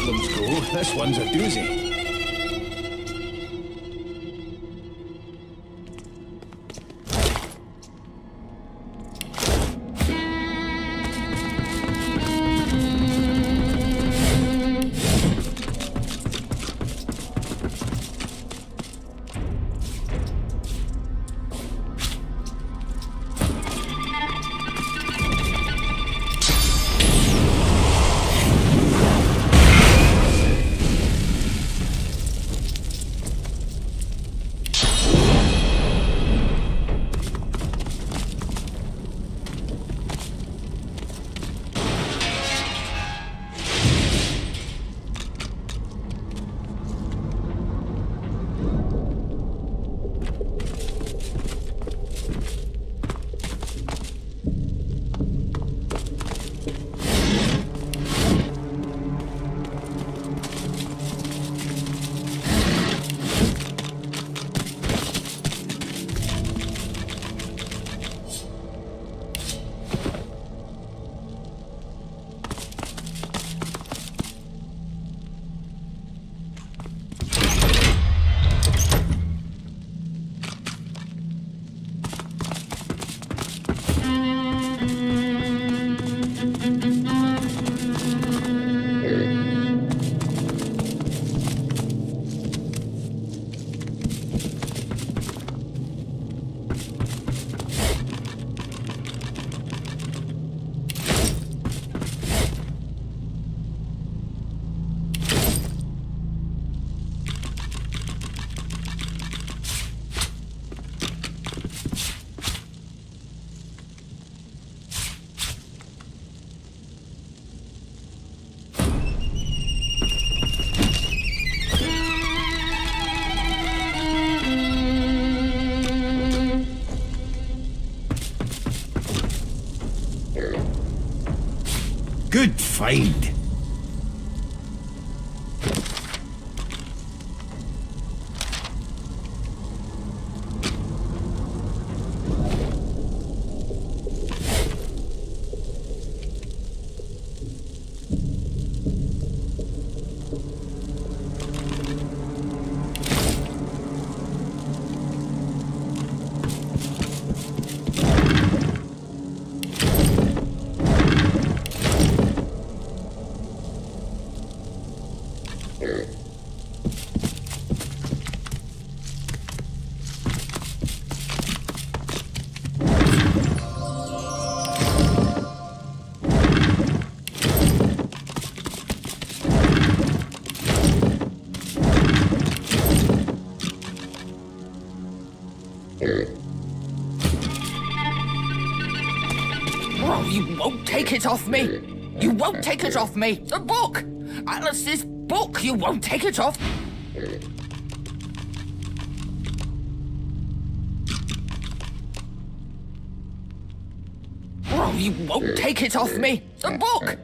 problem's go, this one's a doozy. Good find. Oh, you won't take it off me! You won't take it off me! The book! Alice's book! You won't take it off! Oh, you won't take it off me! The book!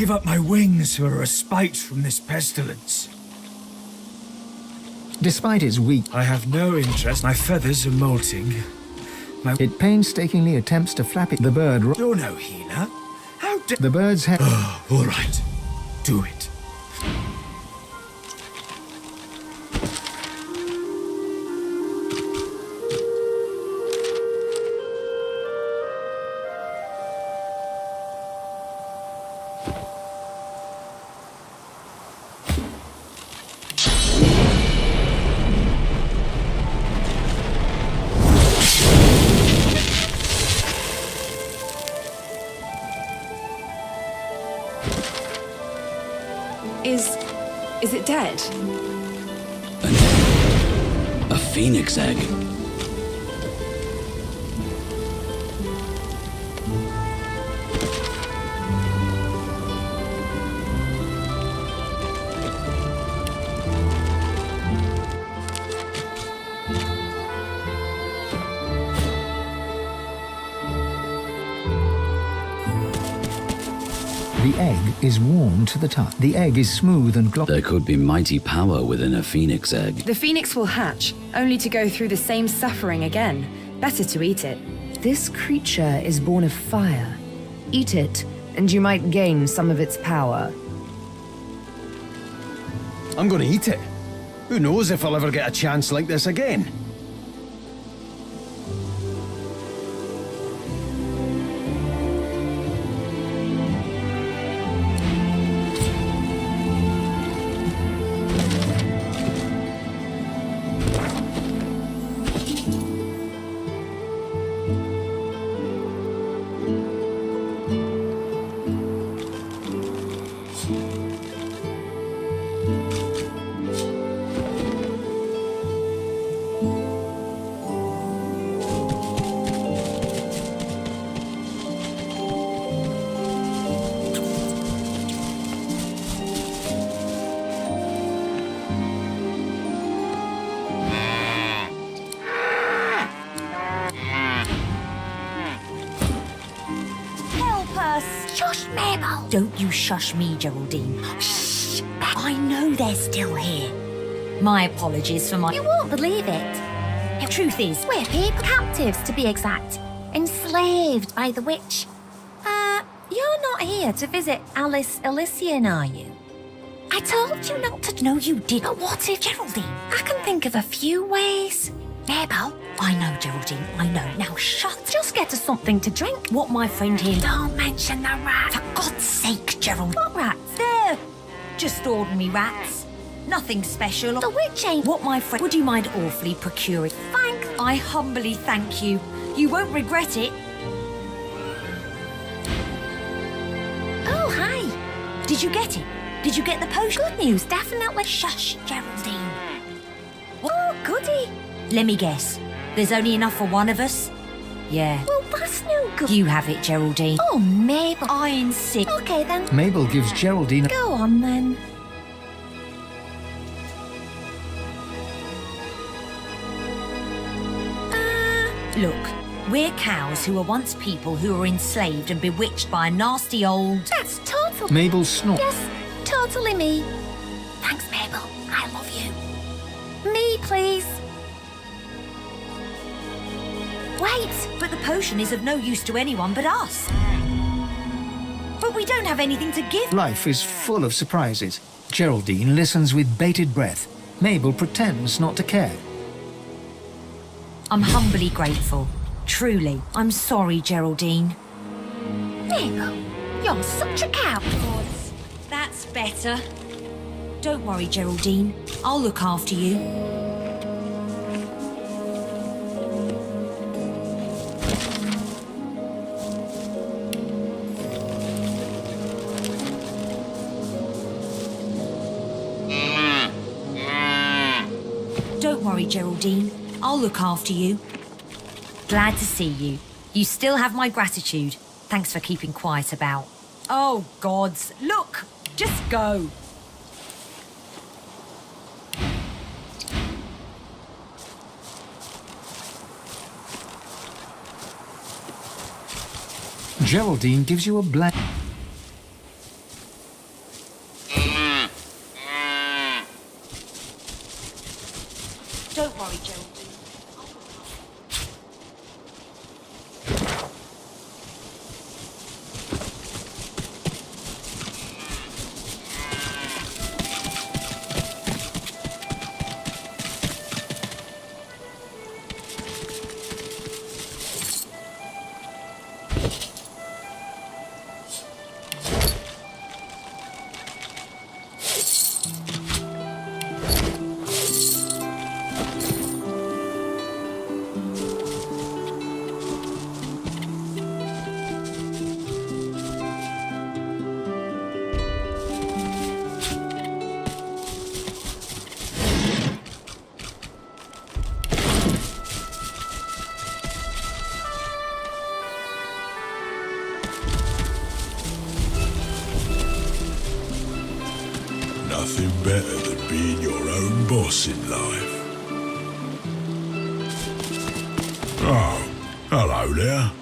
give up my wings for a respite from this pestilence. Despite its weak, I have no interest. My feathers are molting. it painstakingly attempts to flap it. The bird. You're no healer. How dare... The bird's head. Oh, all right. Do it. Is it dead? A phoenix egg. The egg is warm to the touch. The egg is smooth and glossy. There could be mighty power within a phoenix egg. The phoenix will hatch, only to go through the same suffering again. Better to eat it. This creature is born of fire. Eat it, and you might gain some of its power. I'm gonna eat it. Who knows if I'll ever get a chance like this again? Shush, Mabel! Don't you shush me, Geraldine. Shh! I know they're still here. My apologies for my... You won't believe it. The truth is, we're people captives, to be exact. Enslaved by the witch. You're not here to visit Alice Elysian, are you? I told you not to... No, you didn't. But what if, Geraldine? I can think of a few ways. Mabel? I know, Geraldine, I know. Now shut. Just get us something to drink. What my friend here... Don't mention the rat. For God's sake, Gerald. What rats? They're just ordinary rats. Nothing special. The witch ain't... What my friend... Would you mind awfully procuring? Thank... I humbly thank you. You won't regret it. Oh, hi. Did you get it? Did you get the potion? Good news, definitely. Shush, Geraldine. Oh, goody. Let me guess. There's only enough for one of us? Yeah. Well, that's no good. You have it, Geraldine. Oh, Mabel. I insist. Okay, then. Mabel gives Geraldine. Go on, then. Look, we're cows who were once people who were enslaved and bewitched by a nasty old... That's totally... Mabel snorts. Yes, totally me. Thanks, Mabel. I love you. Me, please. Wait, but the potion is of no use to anyone but us. But we don't have anything to give. Life is full of surprises. Geraldine listens with bated breath. Mabel pretends not to care. I'm humbly grateful. Truly. I'm sorry, Geraldine. Mabel, you're such a cow. That's better. Don't worry, Geraldine. I'll look after you. Don't worry, Geraldine. I'll look after you. Glad to see you. You still have my gratitude. Thanks for keeping quiet about... Oh, gods. Look! Just go. Geraldine gives you a blank. loss in life. Oh, hello there.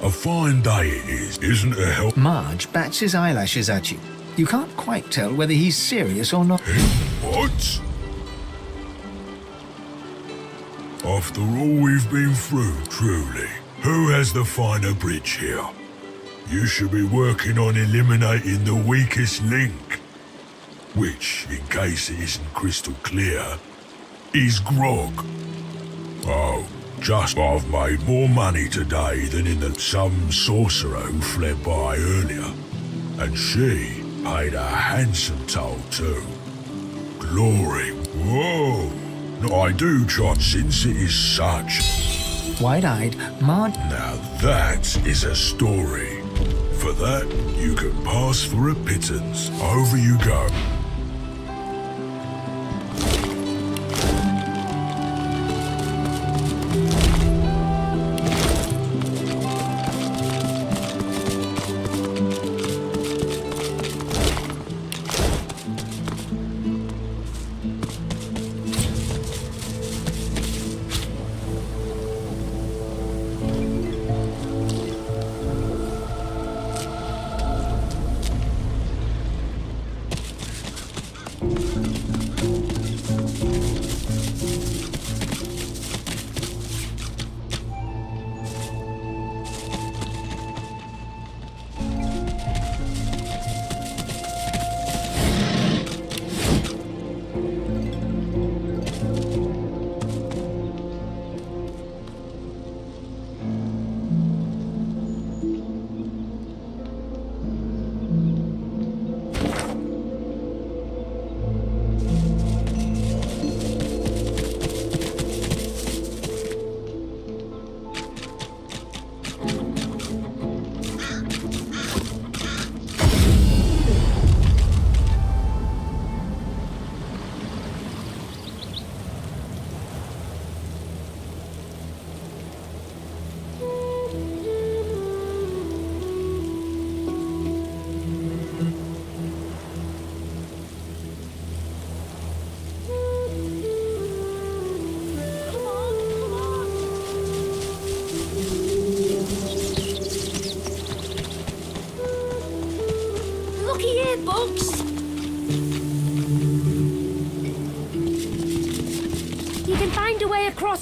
A fine day it is, isn't it? Help? Marge bats his eyelashes at you. You can't quite tell whether he's serious or not. What? After all we've been through, truly, who has the finer bridge here? You should be working on eliminating the weakest link. Which, in case it isn't crystal clear, is grog. Oh, just I've made more money today than in some sorcerer who fled by earlier. And she paid a handsome toll too. Glory. Whoa. No, I do try since it is such. Wide-eyed, Marge... Now that is a story. For that, you can pass for a pittance. Over you go.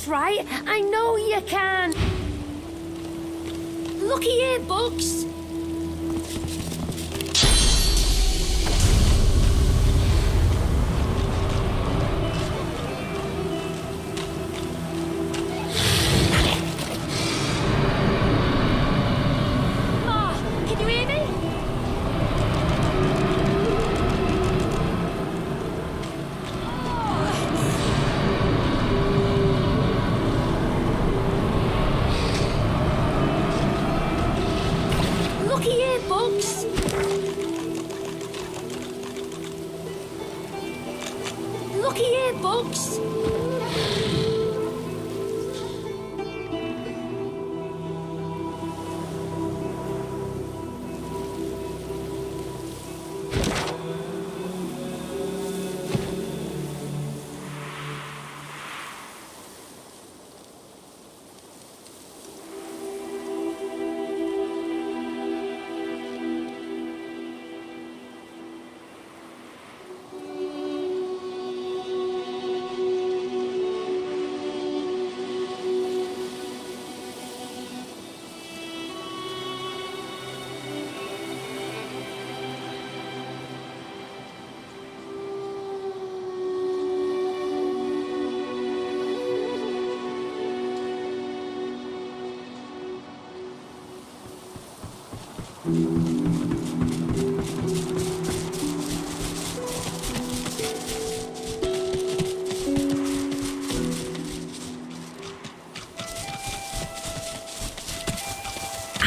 Right? I know you can. Looky here, Bugs. Ma, can you hear me?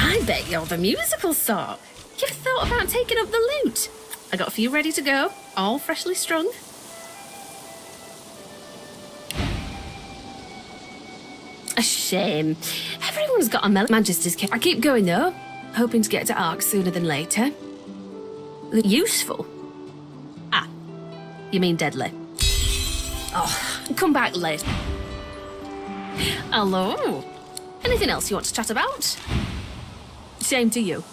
I bet you're the musical sort. You've thought about taking up the lute. I got a few ready to go, all freshly strung. A shame. Everyone's got a Majesty's kit. I keep going though, hoping to get to Ark sooner than later. Useful? Ah, you mean deadly. Oh, Come back later. Hello. Anything else you want to chat about? Same to you.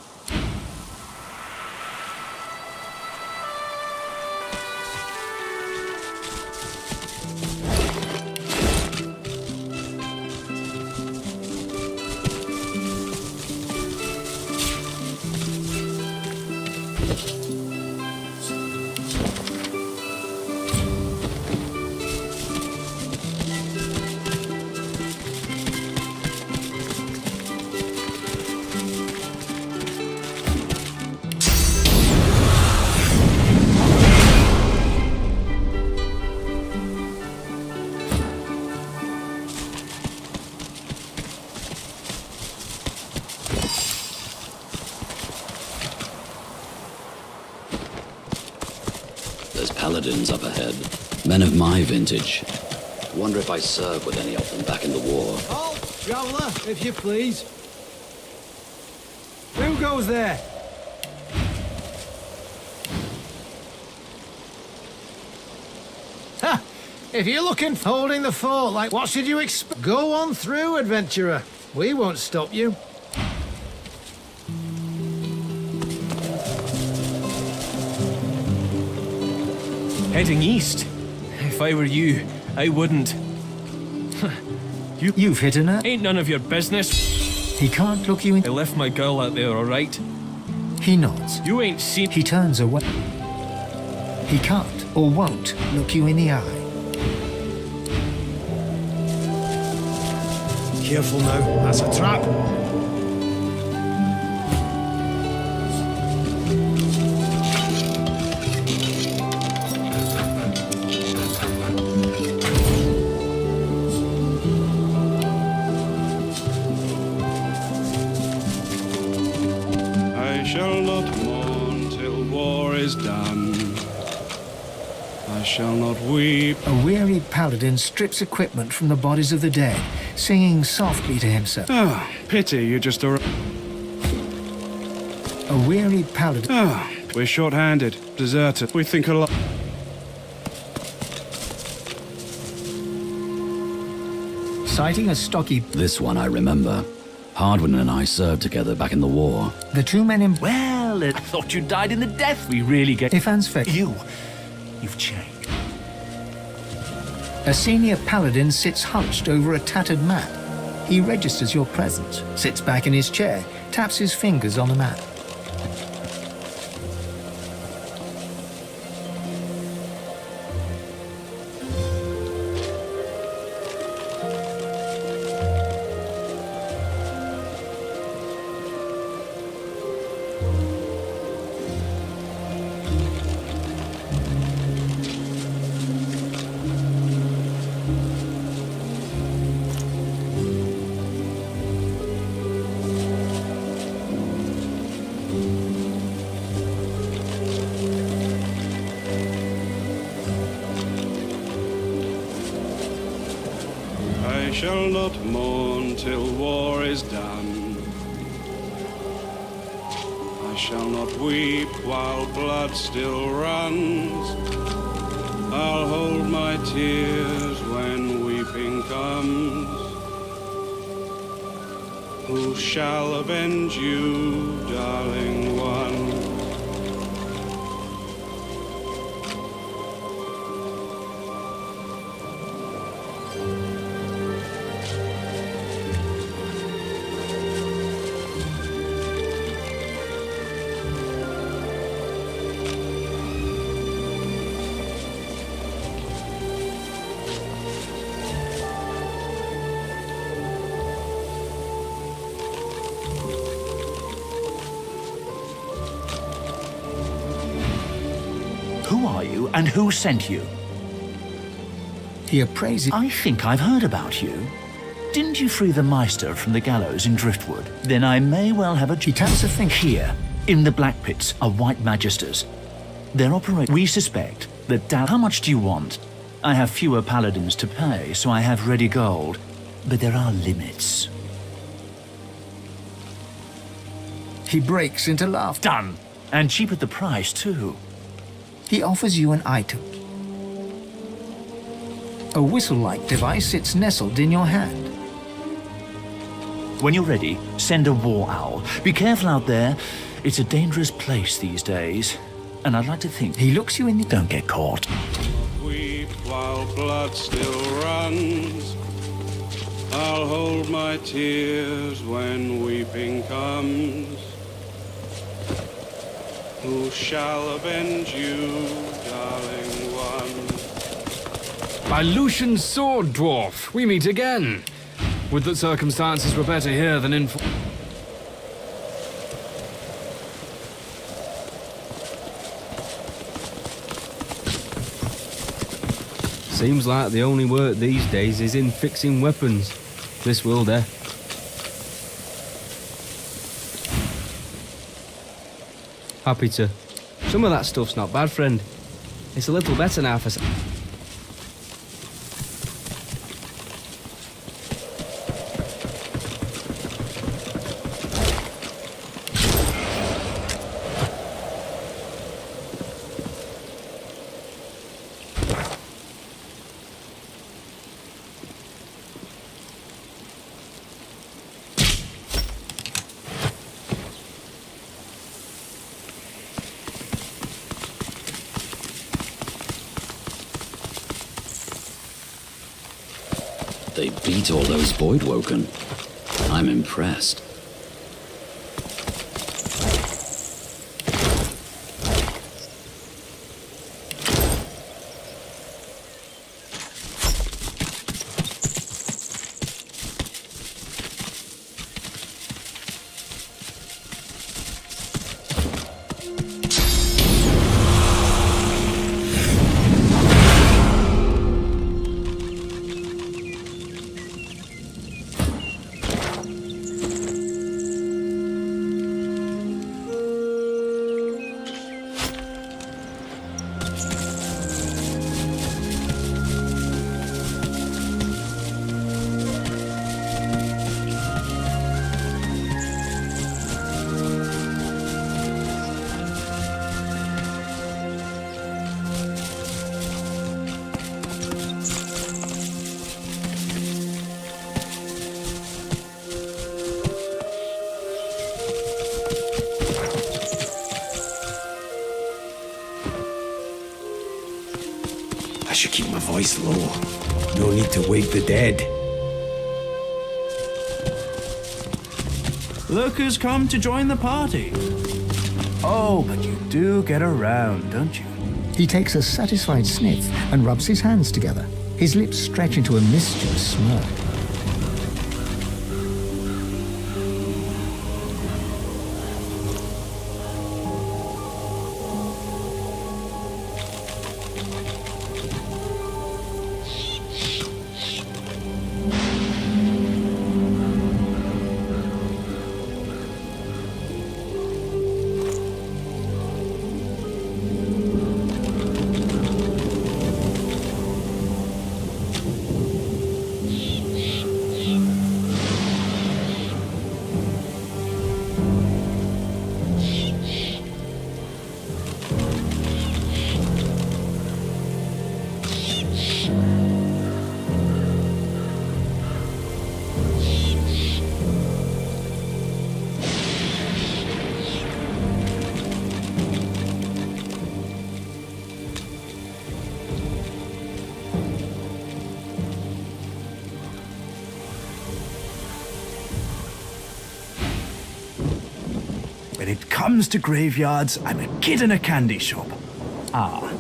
There's paladins up ahead. Men of my vintage. Wonder if I served with any of them back in the war. Halt, traveller, if you please. Who goes there? Ha! If you're looking for holding the fort, like what should you expect? Go on through, adventurer. We won't stop you. Heading east. If I were you, I wouldn't. You've hit a nerve. Ain't none of your business. He can't look you in. I left my girl out there, all right? He nods. You ain't seen... He turns away. He can't or won't look you in the eye. Careful now, that's a trap. I shall not mourn till war is done. I shall not weep. A weary paladin strips equipment from the bodies of the dead, singing softly to himself. Ah, pity you just are. A weary paladin. Ah, we're short-handed, deserted. We think a lot. Sighting a stocky... This one I remember. Hardwin and I served together back in the war. The two men in... Well, I thought you died in the death we really get. Ifan's face. You've changed. A senior paladin sits hunched over a tattered map. He registers your presence, sits back in his chair, taps his fingers on the map. I shall not mourn till war is done. I shall not weep while blood still runs. I'll hold my tears when weeping comes. Who shall avenge you, darling one? Who are you and who sent you? He appraises... I think I've heard about you. Didn't you free the Meister from the gallows in Driftwood? Then I may well have a... He taps a finger. Here, in the Black Pits, are White Magisters. They're operating... We suspect that... How much do you want? I have fewer paladins to pay, so I have ready gold. But there are limits. He breaks into laughter. Done. And cheap at the price, too. He offers you an item. A whistle-like device sits nestled in your hand. When you're ready, send a war owl. Be careful out there. It's a dangerous place these days. And I'd like to think He looks you in the... don't get caught. Weep while blood still runs. I'll hold my tears when weeping comes. Who shall avenge you, darling one? By Lucian's sword, dwarf, we meet again. Would that circumstances were better here than in... Seems like the only work these days is in fixing weapons. This will do. Happy to. Some of that stuff's not bad, friend. It's a little better now for... They beat all those Voidwoken. I'm impressed. I should keep my voice low. No need to wake the dead. Look who's come to join the party. Oh, but you do get around, don't you? He takes a satisfied sniff and rubs his hands together. His lips stretch into a mischievous smirk. When it comes to graveyards, I'm a kid in a candy shop. Ah,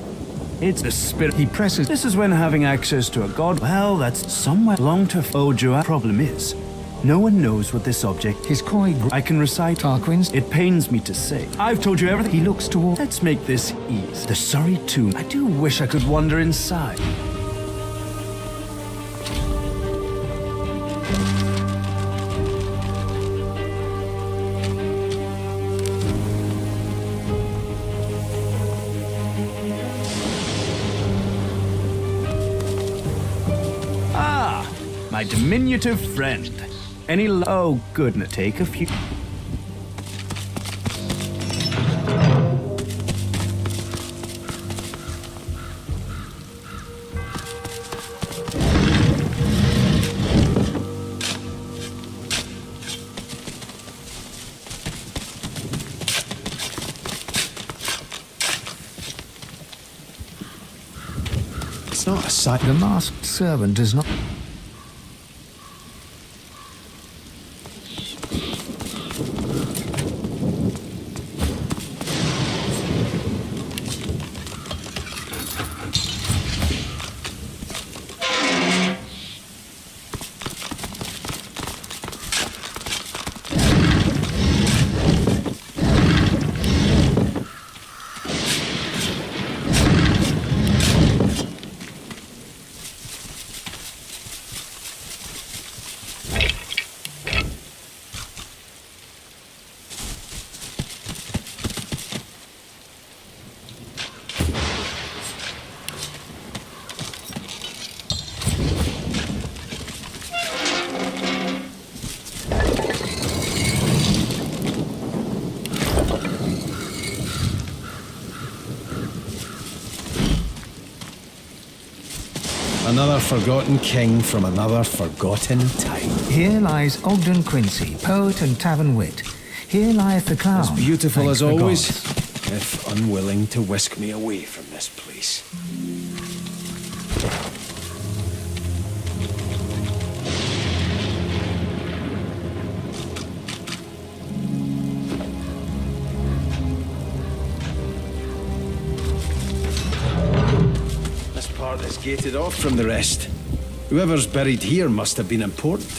it's the spirit. He presses. This is when having access to a god, well, that's somewhere long to Ojua. Problem is, no one knows what this object. His coy. I can recite Tarquin's. It pains me to say. I've told you everything. He looks toward. Let's make this easy. The sorry tomb. I do wish I could wander inside. My diminutive friend. Oh, goodness, take a few. It's not a sight. The masked servant does not... Another forgotten king from another forgotten time. Here lies Ogden Quincy, poet and tavern wit. Here lieth the clown. As beautiful thank as the always, gods. if unwilling to whisk me away from this place. This part is gated off from the rest. Whoever's buried here must have been important.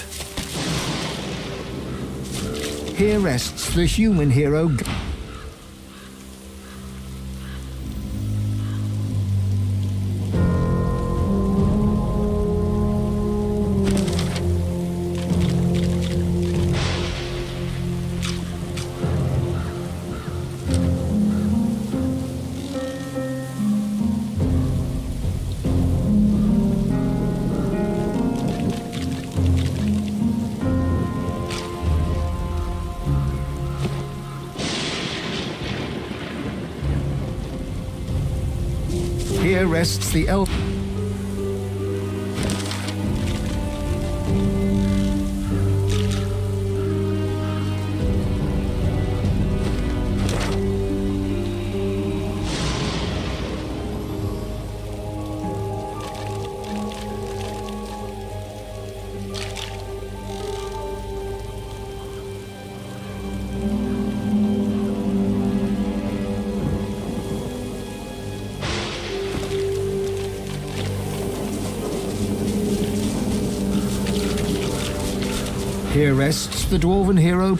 Here rests the human hero... Here rests the elf... Here rests the dwarven hero...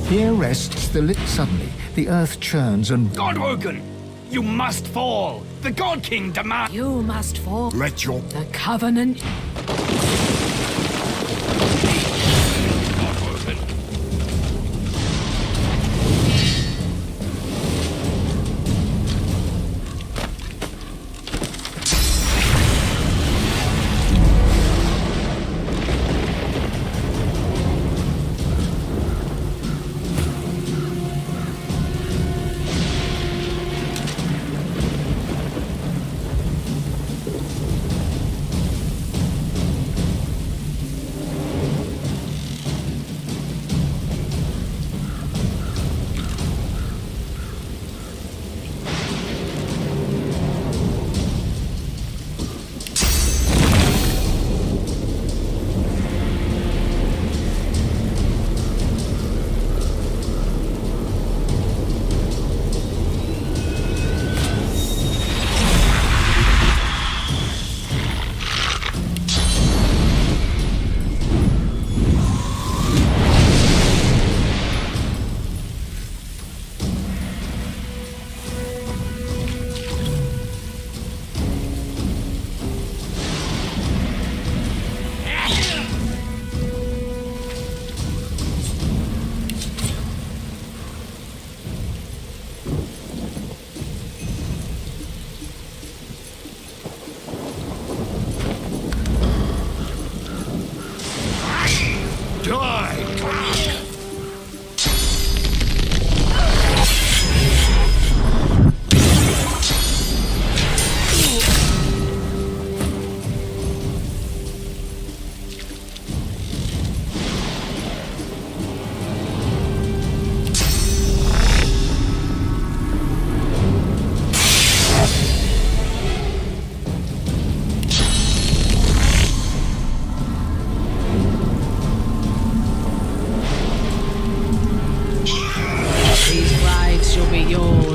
Here rests the lit... Suddenly, the earth churns and... Godwoken! You must fall! The God King demands... You must fall. Let your... The Covenant...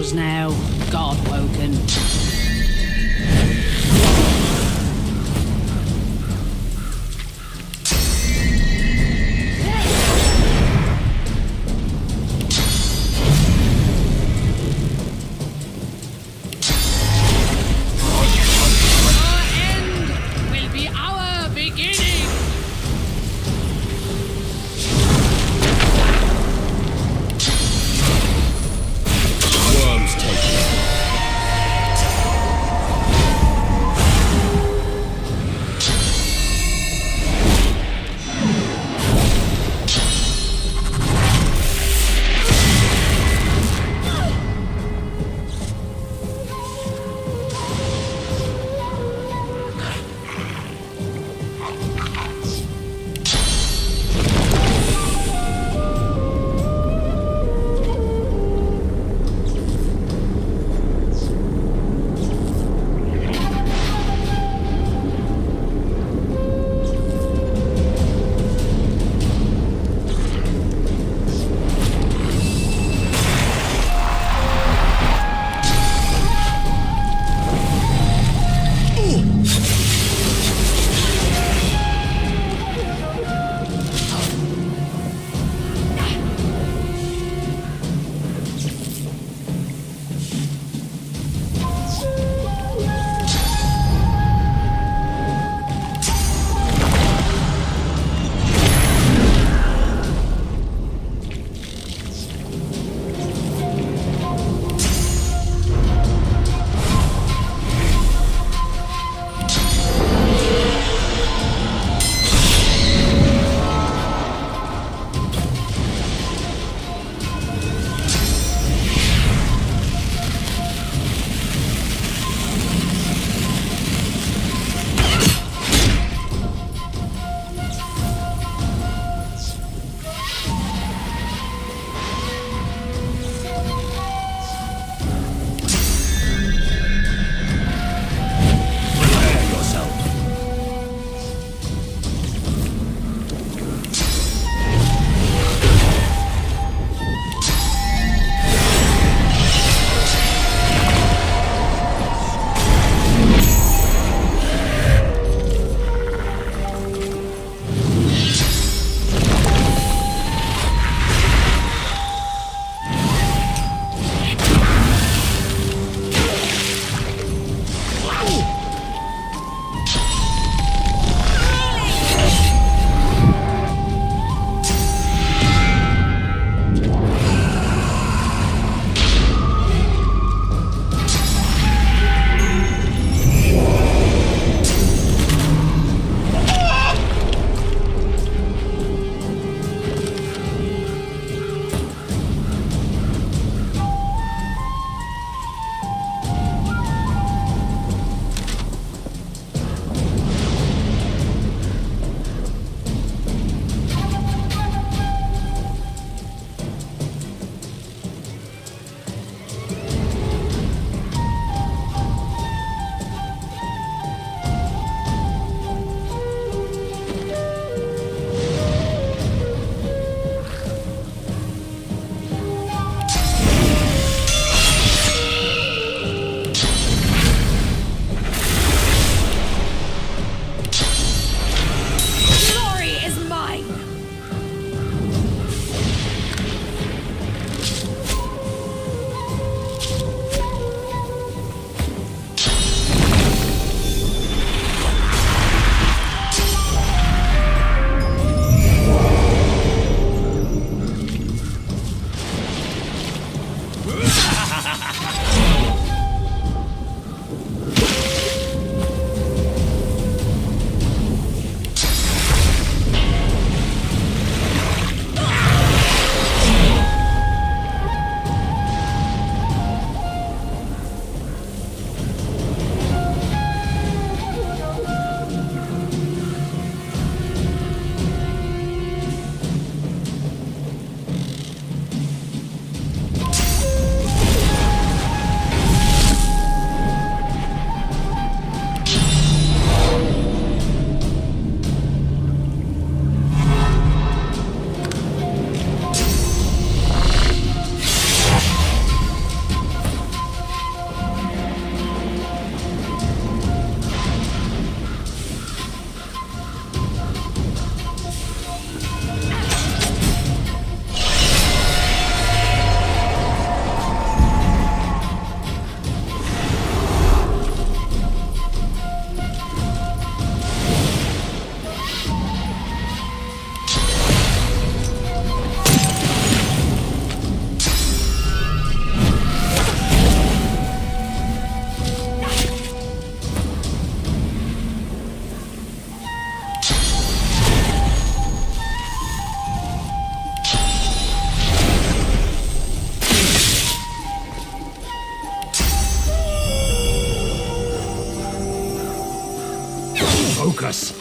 yours now, God-woken. focus.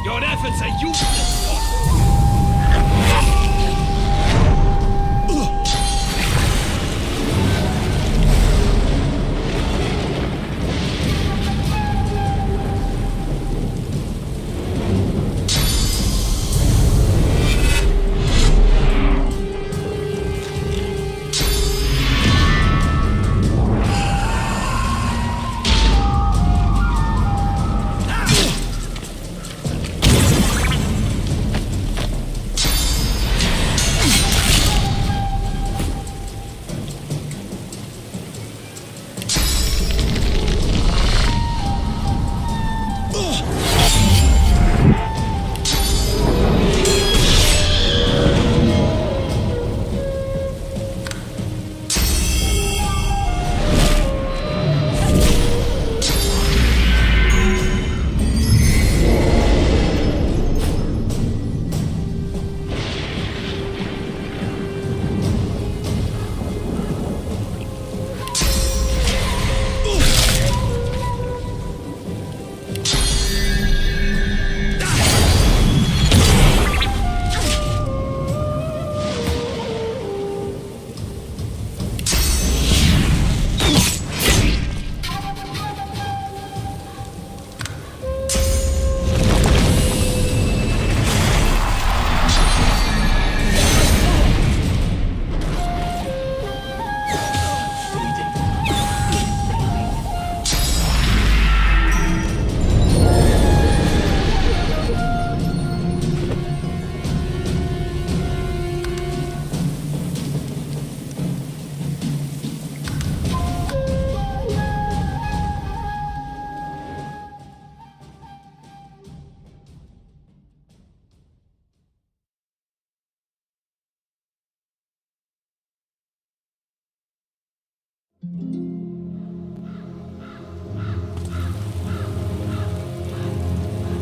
Your efforts are useless.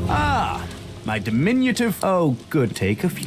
Ah, my diminutive... Oh, good. Take a few.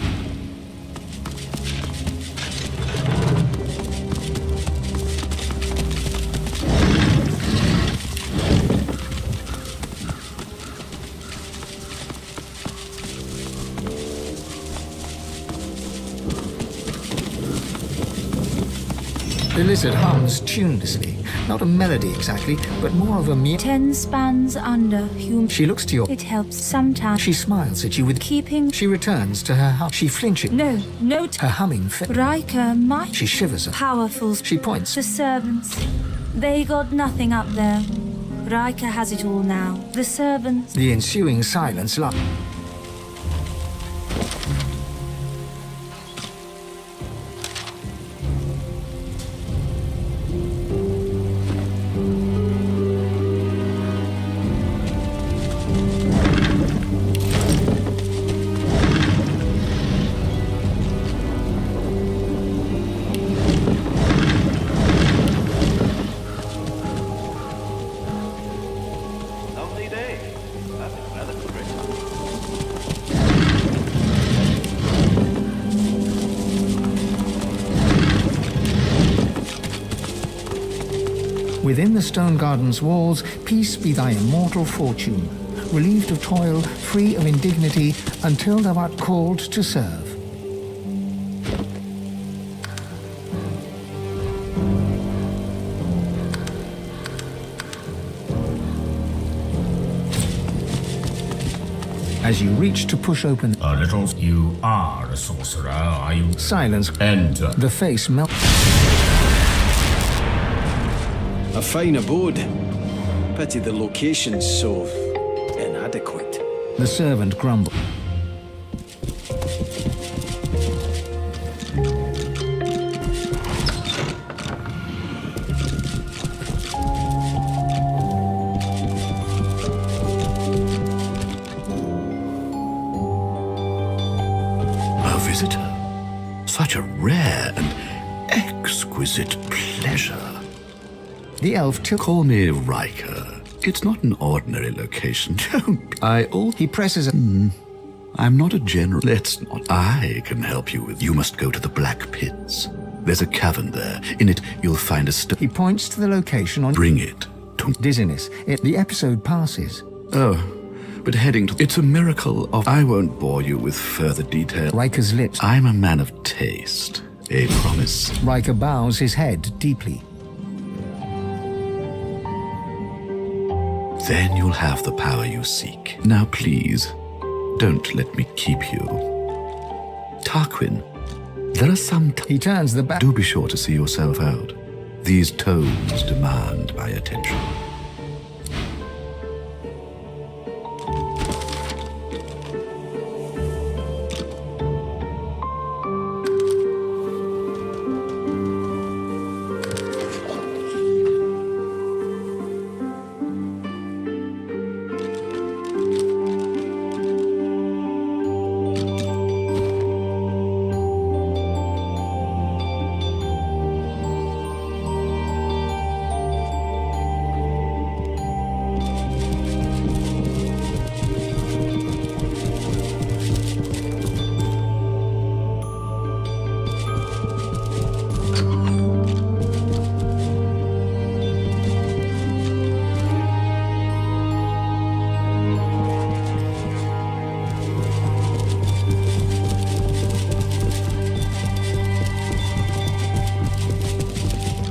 The lizard hums tunelessly. Not a melody exactly, but more of a mere... 10 spans under human. She looks to your... It helps sometimes. She smiles at you with... Keeping... She returns to her hum. She flinches. No. Her humming Riker might... She shivers. Powerful. She points. The servants. They got nothing up there. Riker has it all now. The servants... The ensuing silence Within the stone garden's walls, peace be thy immortal fortune, relieved of toil, free of indignity, until thou art called to serve. As you reach to push open... A little... You are a sorcerer, are you? Silence. Enter. The face melts. A fine abode. Pity the location's so inadequate. The servant grumbles. A visitor. Such a rare and exquisite pleasure. The elf Call me Riker. It's not an ordinary location. Don't. He presses a... I'm not a general. Let's not. I can help you with. You must go to the Black Pits. There's a cavern there. In it, you'll find a stone. He points to the location on... Bring it to... Dizziness. The episode passes. Oh, but heading to... It's a miracle of... I won't bore you with further detail. Riker's lips. I'm a man of taste. A promise. Riker bows his head deeply. Then you'll have the power you seek. Now please, don't let me keep you. Tarquin, there are some... He turns the back... Do be sure to see yourself out. These tones demand my attention.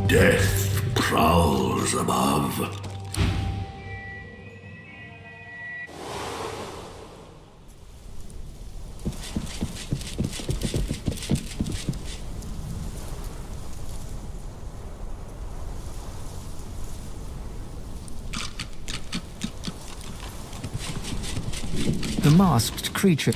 Death prowls above. The masked creature...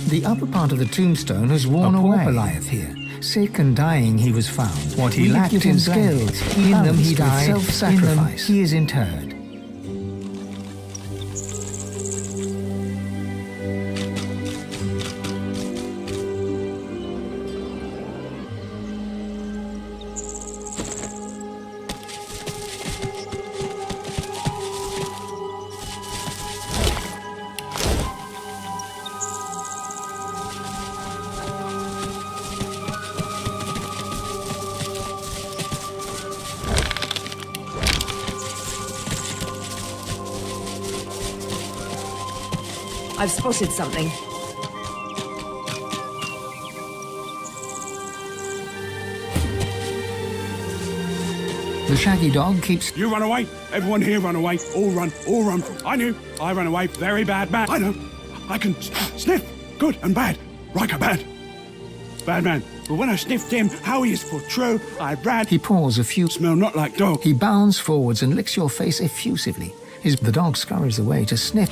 The upper part of the tombstone has worn away. Goliath here. Sick and dying he was found. What he lacked in skills, in them he died, self-sacrifice. In them he is interred. I've spotted something. The shaggy dog keeps... You run away. Everyone here run away. All run. All run. I knew. I ran away. Very bad man. I know. I can sniff good and bad. Riker bad. Bad man. But when I sniffed him, how he is for true, I ran. He paws a few... Smell not like dog. He bounds forwards and licks your face effusively. The dog scurries away to sniff.